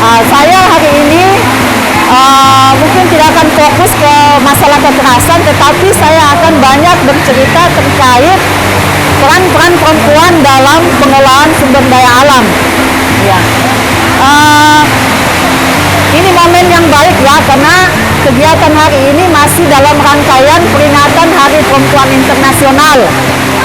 Saya hari ini mungkin tidak akan fokus ke masalah kekerasan, tetapi saya akan banyak bercerita terkait peran-peran perempuan dalam pengelolaan sumber daya alam. Ya. Ini momen yang baik ya, karena kegiatan hari ini masih dalam rangkaian peringatan Hari Perempuan Internasional.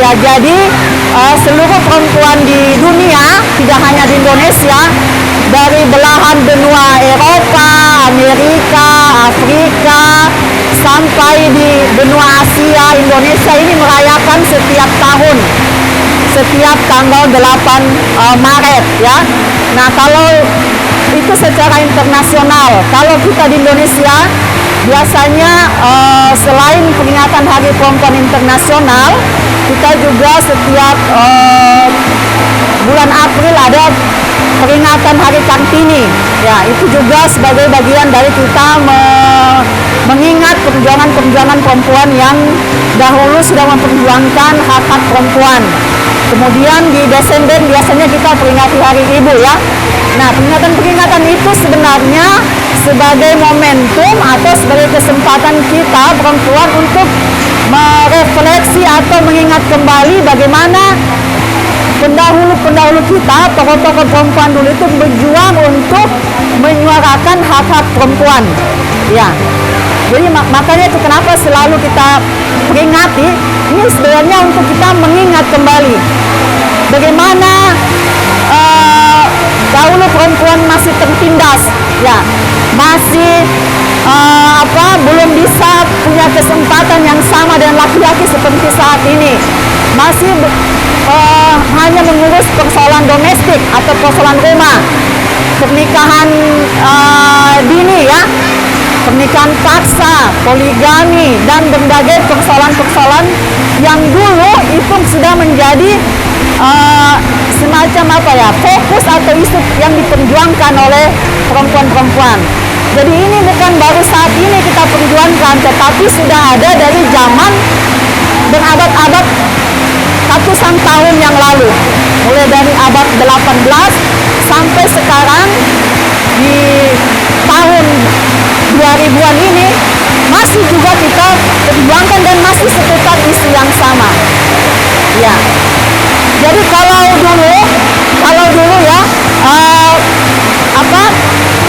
Ya, jadi seluruh perempuan di dunia, tidak hanya di Indonesia, dari belahan benua Eropa, Amerika, Afrika, sampai di benua Asia, Indonesia ini merayakan setiap tahun, setiap tanggal 8 Maret ya. Nah, kalau itu secara internasional. Kalau kita di Indonesia, biasanya selain peringatan Hari Perempuan Internasional, kita juga setiap bulan April ada peringatan Hari Kartini. Ya, itu juga sebagai bagian dari kita mengingat perjuangan-perjuangan perempuan yang dahulu sudah memperjuangkan hak-hak perempuan. Kemudian di Desember biasanya kita peringati Hari Ibu ya. Nah, peringatan-peringatan itu sebenarnya sebagai momentum atau sebagai kesempatan kita perempuan untuk merefleksi atau mengingat kembali bagaimana pendahulu-pendahulu kita, tokoh-tokoh perempuan dulu itu berjuang untuk menyuarakan hak-hak perempuan. Ya, jadi makanya itu kenapa selalu kita peringati. Ini sebenarnya untuk kita mengingat kembali bagaimana dahulu perempuan masih tertindas, ya, masih belum bisa punya kesempatan yang sama dengan laki-laki seperti saat ini. Masih hanya mengurus persoalan domestik atau persoalan rumah, pernikahan dini ya, pernikahan paksa, poligami, dan berbagai persoalan-persoalan yang dulu itu sudah menjadi semacam fokus atau isu yang diperjuangkan oleh perempuan-perempuan. Jadi ini bukan baru saat ini kita perjuangkan, tetapi sudah ada dari zaman berabad-abad, ratusan tahun yang lalu, mulai dari abad 18 sampai sekarang di tahun 2000-an ini masih juga kita perjuangkan dan masih seputar isu yang sama. Ya. Jadi kalau dulu ya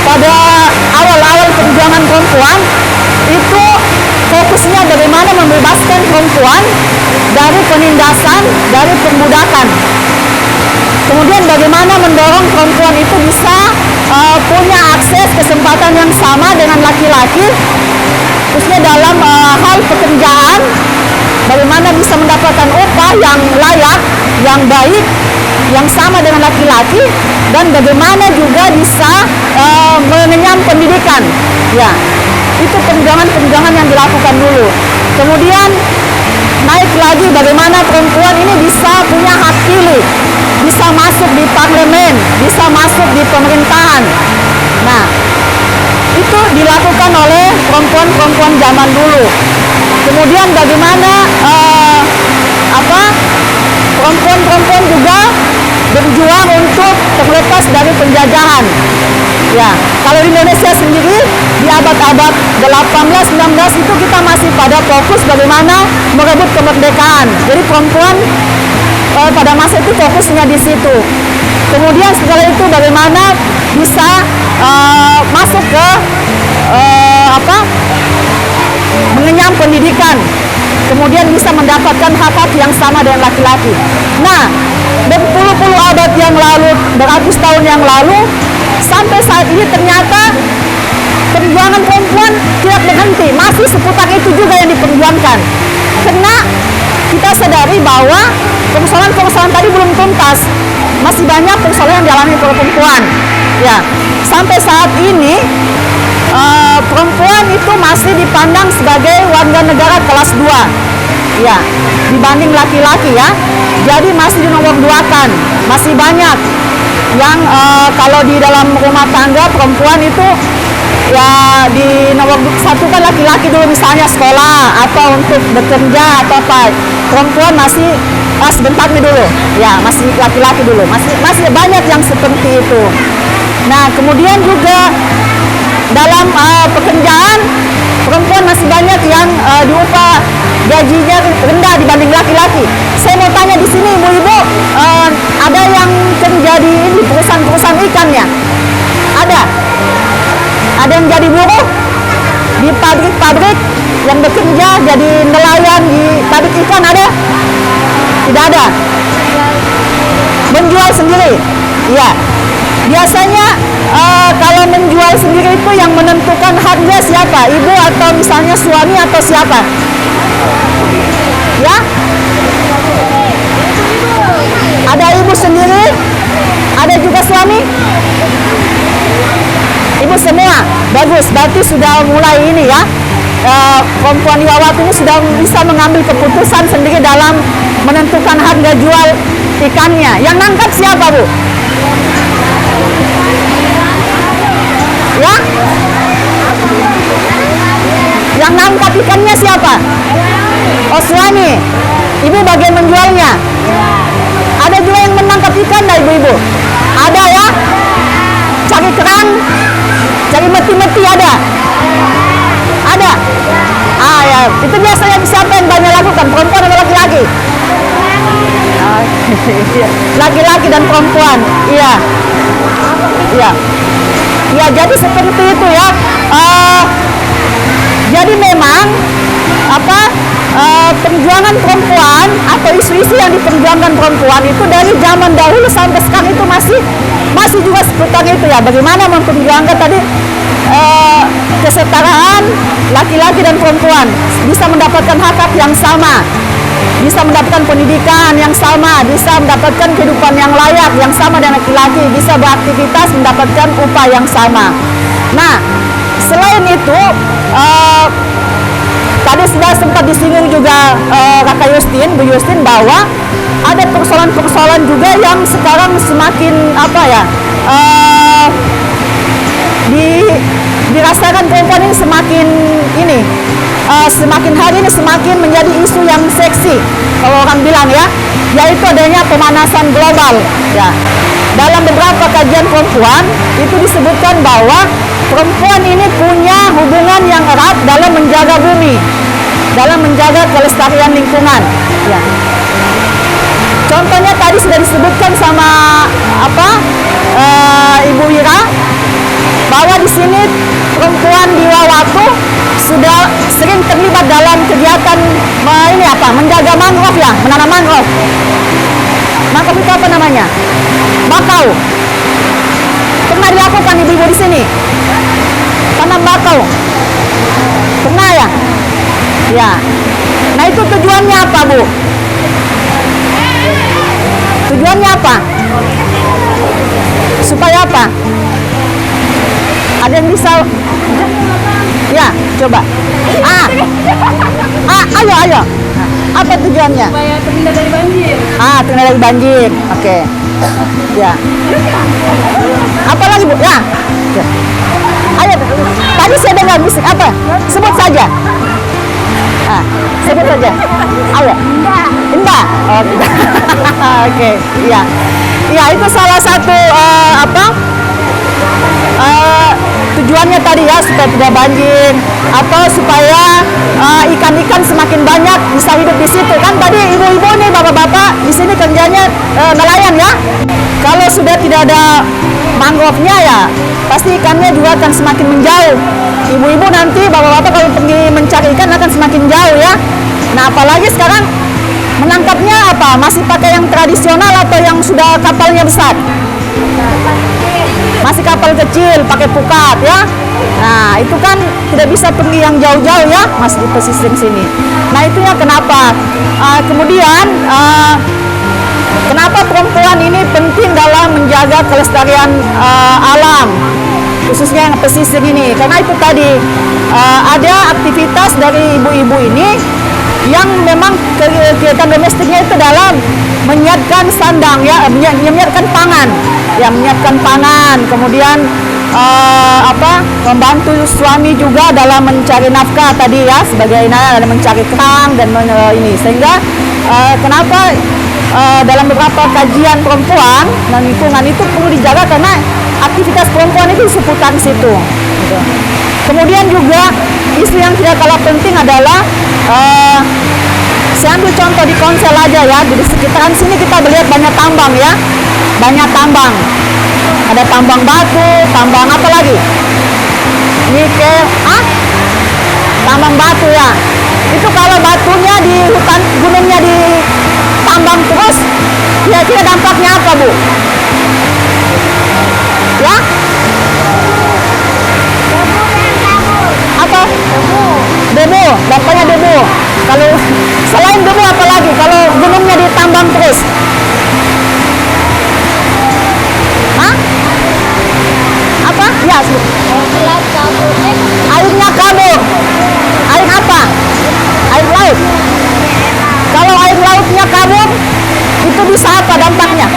pada awal-awal perjuangan perempuan itu fokusnya bagaimana membebaskan perempuan dari penindasan, dari perbudakan. Kemudian bagaimana mendorong perempuan itu bisa punya akses kesempatan yang sama dengan laki-laki, khususnya dalam hal pekerjaan, bagaimana bisa mendapatkan upah yang layak, yang baik, yang sama dengan laki-laki, dan bagaimana juga bisa mengenyam pendidikan. Ya, itu perjuangan-perjuangan yang dilakukan dulu. Kemudian naik lagi bagaimana perempuan ini bisa punya hak pilih, bisa masuk di parlemen, bisa masuk di pemerintahan. Nah, itu dilakukan oleh perempuan-perempuan zaman dulu. Kemudian bagaimana perempuan-perempuan juga berjuang untuk terlepas dari penjajahan. Ya, kalau di Indonesia sendiri di abad-abad 18-19 itu kita masih pada fokus bagaimana merebut kemerdekaan. Jadi perempuan pada masa itu fokusnya di situ. Kemudian setelah itu bagaimana bisa masuk ke mengenyam pendidikan, kemudian bisa mendapatkan hak-hak yang sama dengan laki-laki. Nah, berpuluh-puluh abad yang lalu, beratus tahun yang lalu, sampai saat ini ternyata perjuangan perempuan tidak berhenti, masih seputar itu juga yang diperjuangkan. Karena kita sadari bahwa persoalan-persoalan tadi belum tuntas, masih banyak persoalan yang dialami oleh perempuan. Ya, sampai saat ini perempuan itu masih dipandang sebagai warga negara kelas 2 ya, dibanding laki-laki ya. Jadi masih dinomor 2-kan, masih banyak yang kalau di dalam rumah tangga perempuan itu ya di nomor 1 kan laki-laki dulu, misalnya sekolah atau untuk bekerja atau apa, perempuan masih sebentar nih dulu ya, masih laki-laki dulu, masih banyak yang seperti itu. Nah, kemudian juga dalam pekerjaan perempuan masih banyak yang diupah gajinya rendah dibanding laki-laki. Saya mau tanya di sini ibu-ibu, ada yang kerja di perusahaan-perusahaan ikannya? Ada yang jadi buruh di pabrik-pabrik, yang bekerja jadi nelayan di pabrik ikan ada? Tidak ada. Menjual sendiri? Iya. Biasanya kalau menjual sendiri itu yang menentukan harga siapa? Ibu atau misalnya suami atau siapa? Ya? Ada ibu sendiri? Ada juga suami? Ibu semua? Bagus, berarti sudah mulai ini ya. Perempuan Iwawat ini sudah bisa mengambil keputusan sendiri dalam menentukan harga jual ikannya. Yang nangkap siapa, Bu? Ya? Yang nangkap ikannya siapa? Oh, suami. Ibu bagian menjualnya. Ada juga yang menangkap ikan dah, ibu-ibu? Ada ya? Cari kerang, cari meti-meti ada? Ada? Ya, itu biasanya siapa yang banyak lakukan? Perempuan atau laki-laki? Laki-laki dan perempuan. Iya. Iya. Ya, jadi seperti itu ya. Jadi memang perjuangan perempuan atau isu-isu yang diperjuangkan perempuan itu dari zaman dahulu sampai sekarang itu masih juga seputar itu ya. Bagaimana memperjuangkan tadi kesetaraan laki-laki dan perempuan, bisa mendapatkan hak-hak yang sama, bisa mendapatkan pendidikan yang sama, bisa mendapatkan kehidupan yang layak yang sama dengan laki-laki, bisa beraktivitas mendapatkan upah yang sama. Nah, selain itu tadi sudah sempat disinggung juga Kakak Justin, Bu Justin, bahwa ada persoalan-persoalan juga yang sekarang semakin dirasakan perempuan ini semakin hari ini semakin menjadi isu yang seksi kalau orang bilang ya, yaitu adanya pemanasan global ya. Dalam beberapa kajian perempuan itu disebutkan bahwa perempuan ini punya hubungan yang erat dalam menjaga bumi, dalam menjaga kelestarian lingkungan ya. Contohnya tadi sudah disebutkan sama Ibu Ira, bahwa di sini perempuan di Wawatu sudah sering terlibat dalam kegiatan menjaga mangrove ya, menanam mangrove. Mangrove itu apa namanya? Bakau. Pernah dilakukan ibu-ibu di sini? Tanam bakau. Pernah ya? Ya. Nah, itu tujuannya apa, Bu? Tujuannya apa? Supaya apa? Ada yang bisa? Ya, coba. Ayo. Apa tujuannya? Supaya terhindar dari banjir. Terhindar dari banjir. Oke. Ya. Apa lagi, Bu? Ya. Ayo. Tadi saya dengar bisik apa? Sebut saja. Sebut saja. Ayo. Indah. Oh, tidak. Oke. Iya. Ya, itu salah satu tujuannya tadi ya, supaya tidak banjir atau supaya ikan-ikan semakin banyak bisa hidup di situ. Kan tadi ibu-ibu nih, bapak-bapak di sini kerjanya nelayan ya. Kalau sudah tidak ada mangrove-nya ya, pasti ikannya juga akan semakin menjauh. Ibu-ibu nanti, bapak-bapak kalau pergi mencari ikan akan semakin jauh ya. Nah, apalagi sekarang menangkapnya masih pakai yang tradisional atau yang sudah kapalnya besar? Masih kapal kecil, pakai pukat ya. Nah, itu kan tidak bisa pergi yang jauh-jauh ya, masih di pesisir sini. Nah, itu ya kenapa. Kemudian kenapa perempuan ini penting dalam menjaga kelestarian alam, khususnya yang pesisir ini? Karena itu tadi ada aktivitas dari ibu-ibu ini yang memang kegiatan domestiknya itu dalam menyiapkan sandang ya, menyiapkan pangan ya, menyiapkan pangan, kemudian membantu suami juga dalam mencari nafkah tadi ya, sebagai dalam mencari kerang dan ini, sehingga kenapa dalam beberapa kajian perempuan dan lingkungan itu perlu dijaga, karena aktivitas perempuan itu seputar situ. Gitu. Kemudian juga isu yang tidak kalah penting adalah saya ambil contoh di Konsel aja ya, di sekitaran sini kita melihat banyak tambang ya, banyak tambang. Ada tambang batu, tambang apa lagi? Nikel, tambang batu ya. Itu kalau batunya di hutan gunungnya ditambang terus, kira-kira dampaknya apa, Bu? Ya? Apa? Debu, dampaknya debu. Kalau selain debu apa lagi? Kalau gunungnya ditambang terus? Apa? Ya, airnya kabur. Air apa? Air laut. Kalau air lautnya kabur, itu bisa apa dampaknya?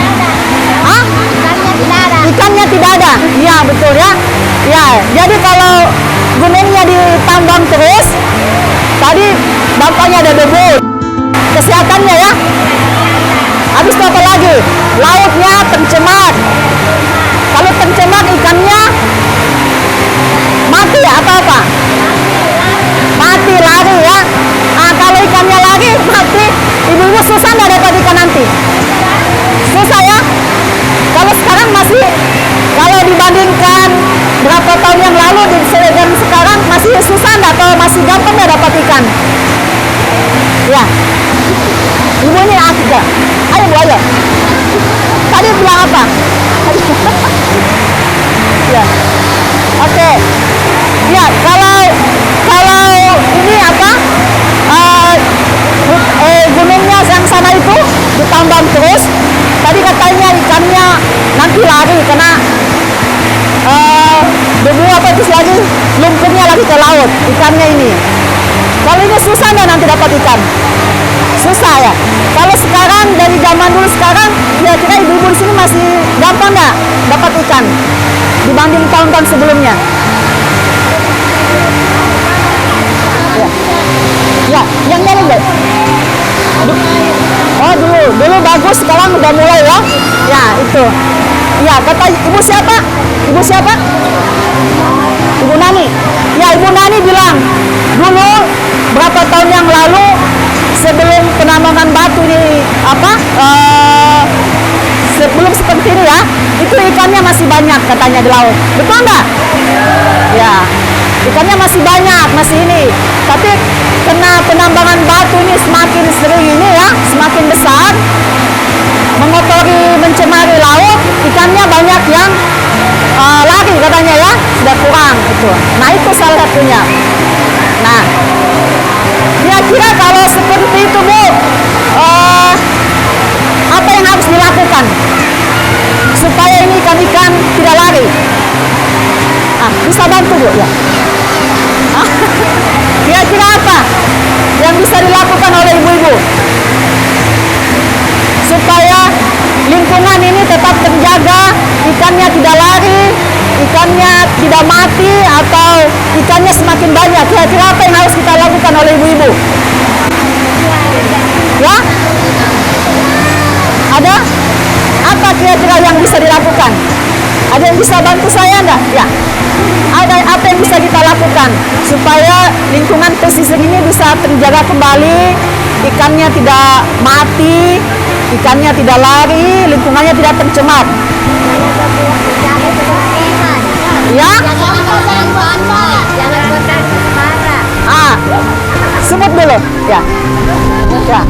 Ikannya tidak ada. Iya, betul ya. Ya, jadi kalau gunungnya ditambang terus, tadi dampaknya ada debu. Kesehatannya ya. Habis itu apa lagi? Lautnya tercemar. Kalau tercemar ikannya mati ya, apa-apa? Mati, lari ya. Kalau ikannya lari, mati, ibu-ibu susah nggak dapat ikan nanti? Susah ya? Kalau sekarang masih, kalau dibandingkan berapa tahun yang lalu dan sekarang masih susah nggak atau masih gampang nggak dapat ikan? Ya. Ibu ini juga. Ayo Bu, ayo. Tadi bilang apa? Ya. Oke. Ya, kalau ini apa? Gunungnya yang sana itu ditambang terus. Tadi katanya ikannya nanti lari karena debu apa itu lagi, lumpurnya lagi ke laut. Ikannya ini. Kalau ini susah nggak nanti dapat ikan? Susah ya. Kalau sekarang dari zaman dulu sekarang, kira-kira ibu-ibu di sini masih gampang nggak dapat ikan dibanding tahun-tahun sebelumnya? Ya, ya, yang nyari deh. Oh dulu bagus, sekarang udah mulai ya. Ya itu. Ya kata ibu siapa? Ibu siapa? Ibu Nani. Ya Ibu Nani bilang dulu berapa tahun yang lalu sebelum penambangan batu ini sebelum seperti ini ya, itu ikannya masih banyak katanya di laut. Betul nggak? Ya, ikannya masih banyak, masih ini. Tapi kena penambangan batu ini semakin sering ini ya, semakin besar, mengotori, mencemari laut, ikannya banyak yang lari katanya ya, sudah kurang itu. Nah itu salah satunya. Nah, kira-kira kalau seperti itu Bu, apa yang harus dilakukan supaya ini ikan-ikan tidak lari? Bisa bantu Bu ya? Kira-kira apa yang bisa dilakukan oleh ibu-ibu supaya lingkungan ini tetap terjaga, ikannya tidak lari, ikannya tidak mati, atau ikannya semakin banyak? Kira-kira apa yang harus kita lakukan oleh ibu-ibu? Ya? Ada? Apa kira-kira yang bisa dilakukan? Ada yang bisa bantu saya enggak? Ya. Ada apa yang bisa kita lakukan supaya lingkungan pesisir ini bisa terjaga kembali, ikannya tidak mati, ikannya tidak lari, lingkungannya tidak tercemar? Ya? Sebut dulu. Ya. Ya.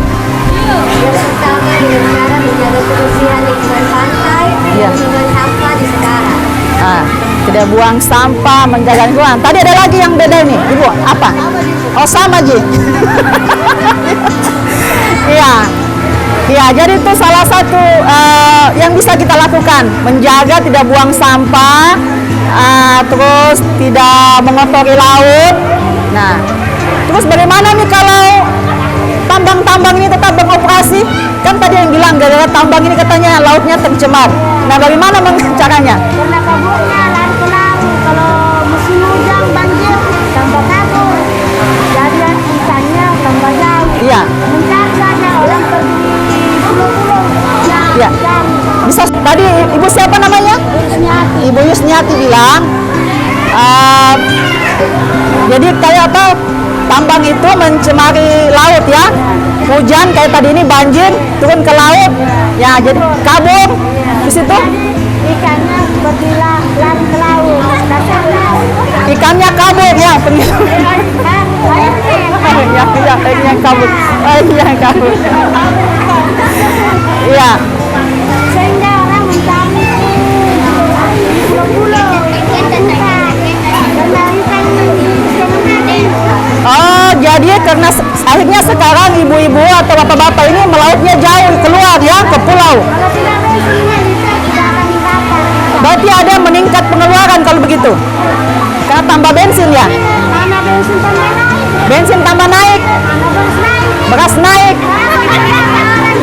Yang pertama dengan cara menjaga kebersihan lingkungan pantai, membuang sampah di sekarang. Tidak buang sampah, menjaga lingkungan. Tadi ada lagi yang beda ini, Ibu. Apa? Oh sama Ji. Iya. Ya, jadi itu salah satu yang bisa kita lakukan, menjaga tidak buang sampah, terus tidak mengotori laut. Nah, terus bagaimana nih kalau tambang-tambang ini tetap beroperasi? Kan tadi yang bilang gara-gara tambang ini katanya lautnya tercemar. Nah, bagaimana caranya? Karena kaburnya lari ke laut. Kalau musim hujan banjir, tambah kabur. Jadi ikannya tambah jauh. Iya. Mencari saja orang pergi pulau-pulau. Iya. Bisa. Tadi ibu siapa namanya? Rusmiati. Ibu Jadi kayak apa? Tambang itu mencemari laut ya. Hujan kayak tadi ini banjir turun ke laut. Ya, jadi kabur di situ. Ikannya lari ke laut. Dasar laut. Ikannya kabur ya, yang kabur. Yang kabur. Iya. Sehingga orang mencari pulau-pulau. Oh, jadi karena akhirnya sekarang ibu-ibu atau bapak-bapak ini melautnya jauh keluar ya ke pulau. Kalau tidak bensinnya tidak akan dibakar. Berarti ada meningkat pengeluaran kalau begitu. Karena tambah bensin ya. Karena bensin tambah naik. Bensin tambah naik, Karena beras naik. beras naik.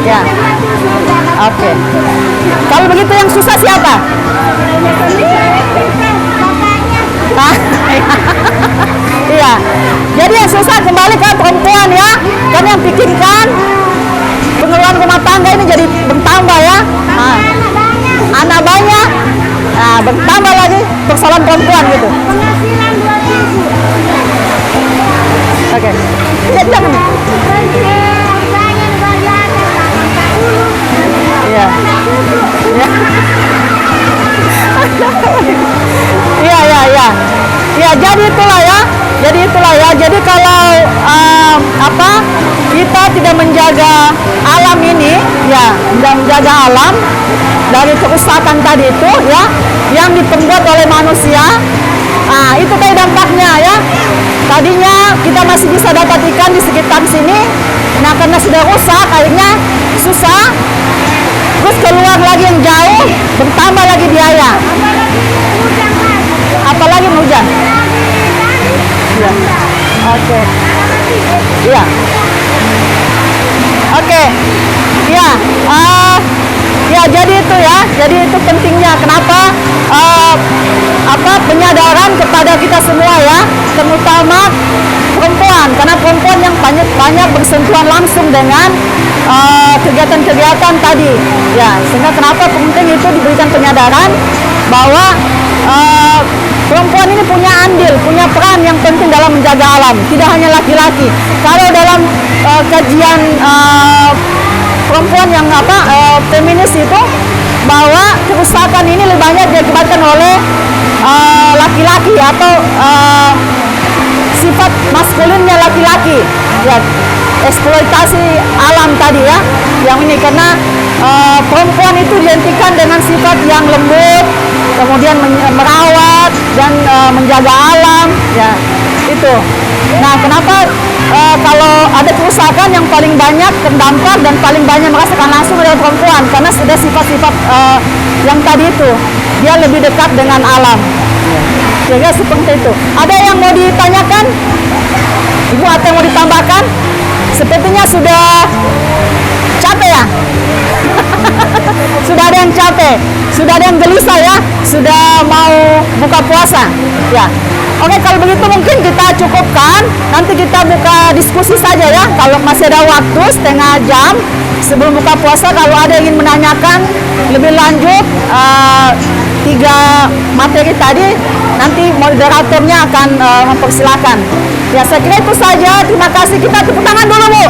Ya. Oke. Kalau begitu yang susah siapa? Ah, iya. Jadi yang susah kembali ke perempuan ya. Kan yang pikirkan pengeluaran rumah tangga ini jadi bertambah ya. Anak banyak. Nah, bertambah lagi persoalan perempuan gitu. Penghasilan 2.000. Oke. Ya, jangan. Iya. Iya. Iya, iya, iya. Ya, jadi itulah ya. Jadi kalau kita tidak menjaga alam ini, ya, tidak menjaga alam dari kerusakan tadi itu, ya, yang diperbuat oleh manusia. Nah, itu tadi dampaknya ya. Tadinya kita masih bisa dapat ikan di sekitar sini. Nah, karena sudah rusak, akhirnya susah. Terus keluar lagi yang jauh, bertambah lagi biaya. Apalagi hujan. Iya. Oke. Iya. Oke. Ya. Ya, jadi itu ya. Jadi itu pentingnya. Kenapa? Penyadaran kepada kita semua ya, terutama perempuan, karena perempuan yang banyak bersentuhan langsung dengan kegiatan-kegiatan tadi ya, sehingga kenapa penting itu diberikan penyadaran bahwa perempuan ini punya andil, punya peran yang penting dalam menjaga alam, tidak hanya laki-laki. Kalau dalam kajian perempuan yang feminis itu, bahwa kerusakan ini lebih banyak diakibatkan oleh laki-laki atau sifat maskulinnya laki-laki ya, eksploitasi alam tadi ya, yang ini karena perempuan itu dihentikan dengan sifat yang lembut, kemudian merawat dan menjaga alam ya, itu. Nah, kenapa kalau ada kerusakan yang paling banyak terdampak dan paling banyak merasakan langsung adalah perempuan, karena sudah sifat-sifat yang tadi itu, dia lebih dekat dengan alam. Sehingga seperti itu. Ada yang mau ditanyakan? Ibu, atau yang mau ditambahkan? Sepertinya sudah capek ya? Sudah ada yang capek, sudah ada yang gelisah ya, sudah mau buka puasa ya. Oke, kalau begitu mungkin kita cukupkan, nanti kita buka diskusi saja ya, kalau masih ada waktu setengah jam sebelum buka puasa. Kalau ada yang ingin menanyakan lebih lanjut 3 materi tadi, nanti moderatornya akan mempersilahkan ya. Saya kira itu saja, terima kasih. Kita tepuk tangan dulu Bu.